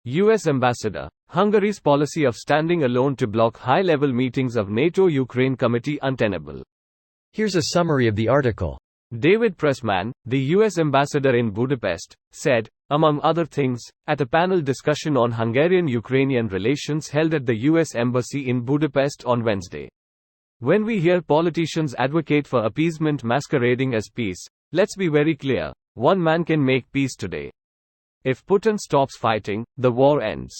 U.S. Ambassador. Hungary's policy of standing alone to block high-level meetings of NATO-Ukraine Committee untenable. Here's a summary of the article. David Pressman, the U.S. ambassador in Budapest, said, among other things, at a panel discussion on Hungarian-Ukrainian relations held at the U.S. Embassy in Budapest on Wednesday. When we hear politicians advocate for appeasement masquerading as peace, let's be very clear, one man can make peace today. If Putin stops fighting, the war ends.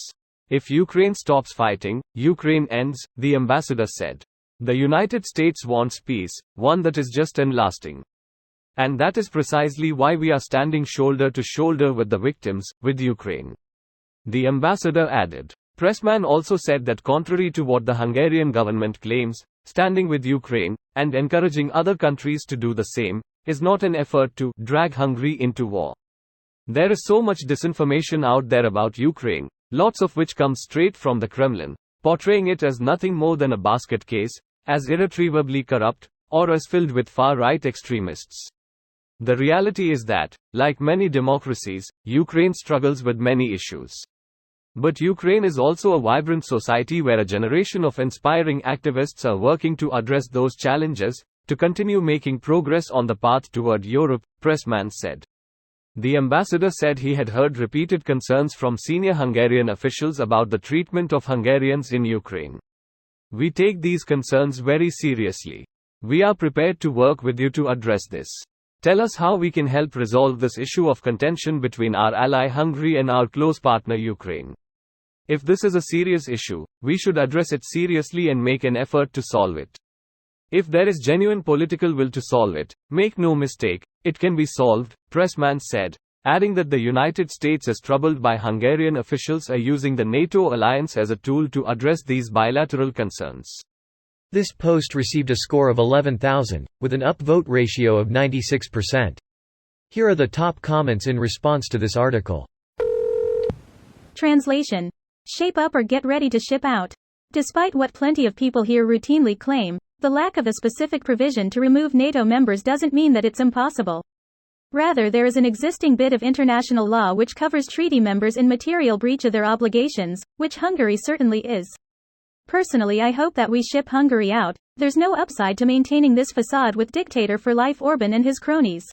If Ukraine stops fighting, Ukraine ends, the ambassador said. The United States wants peace, one that is just and lasting. And that is precisely why we are standing shoulder to shoulder with the victims, with Ukraine. The ambassador added. Pressman also said that contrary to what the Hungarian government claims, standing with Ukraine, and encouraging other countries to do the same, is not an effort to drag Hungary into war. There is so much disinformation out there about Ukraine, lots of which comes straight from the Kremlin, portraying it as nothing more than a basket case, as irretrievably corrupt, or as filled with far-right extremists. The reality is that, like many democracies, Ukraine struggles with many issues. But Ukraine is also a vibrant society where a generation of inspiring activists are working to address those challenges, to continue making progress on the path toward Europe, Pressman said. The ambassador said he had heard repeated concerns from senior Hungarian officials about the treatment of Hungarians in Ukraine. We take these concerns very seriously. We are prepared to work with you to address this. Tell us how we can help resolve this issue of contention between our ally Hungary and our close partner Ukraine. If this is a serious issue, we should address it seriously and make an effort to solve it. If there is genuine political will to solve it, make no mistake, it can be solved, Pressman said, adding that the United States is troubled by Hungarian officials are using the NATO alliance as a tool to address these bilateral concerns. This post received a score of 11,000, with an upvote ratio of 96%. Here are the top comments in response to this article. Translation. Shape up or get ready to ship out. Despite what plenty of people here routinely claim, the lack of a specific provision to remove NATO members doesn't mean that it's impossible. Rather, there is an existing bit of international law which covers treaty members in material breach of their obligations, which Hungary certainly is. Personally, I hope that we ship Hungary out. There's no upside to maintaining this facade with dictator-for-life Orbán and his cronies.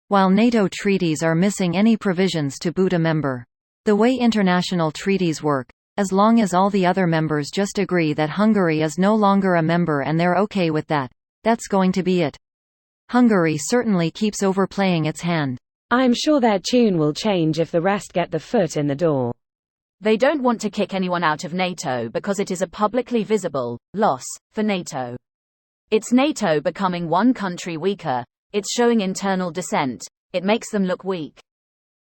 While NATO treaties are missing any provisions to boot a member. The way international treaties work, as long as all the other members just agree that Hungary is no longer a member and they're okay with that, that's going to be it. Hungary certainly keeps overplaying its hand. I'm sure their tune will change if the rest get the foot in the door. They don't want to kick anyone out of NATO because it is a publicly visible loss for NATO. It's NATO becoming one country weaker, it's showing internal dissent, it makes them look weak.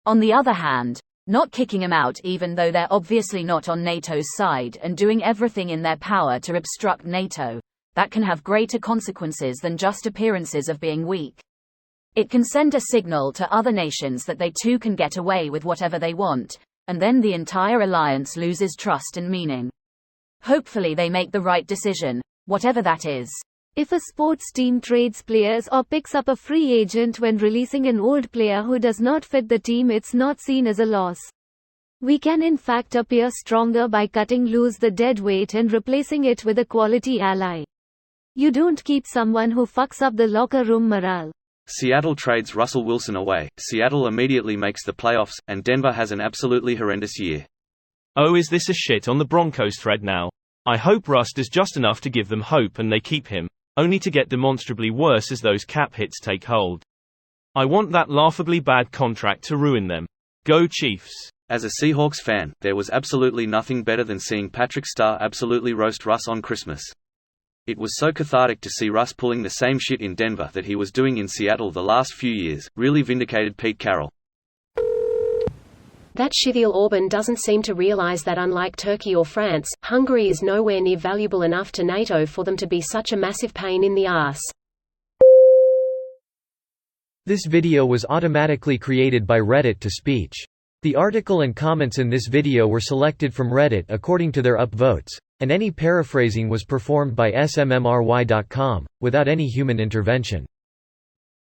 On the other hand, not kicking them out even though they're obviously not on NATO's side and doing everything in their power to obstruct NATO, that can have greater consequences than just appearances of being weak. It can send a signal to other nations that they too can get away with whatever they want, and then the entire alliance loses trust and meaning. Hopefully they make the right decision, whatever that is. If a sports team trades players or picks up a free agent when releasing an old player who does not fit the team, it's not seen as a loss. We can in fact appear stronger by cutting loose the dead weight and replacing it with a quality ally. You don't keep someone who fucks up the locker room morale. Seattle trades Russell Wilson away, Seattle immediately makes the playoffs, and Denver has an absolutely horrendous year. Oh, is this a shit on the Broncos thread now? I hope Russ does just enough to give them hope and they keep him, only to get demonstrably worse as those cap hits take hold. I want that laughably bad contract to ruin them. Go Chiefs! As a Seahawks fan, there was absolutely nothing better than seeing Patrick Starr absolutely roast Russ on Christmas. It was so cathartic to see Russ pulling the same shit in Denver that he was doing in Seattle the last few years, really vindicated Pete Carroll. That shithiel Orbán doesn't seem to realize that unlike Turkey or France, Hungary is nowhere near valuable enough to NATO for them to be such a massive pain in the ass. This video was automatically created by Reddit to speech. The article and comments in this video were selected from Reddit according to their upvotes, and any paraphrasing was performed by smmry.com, without any human intervention.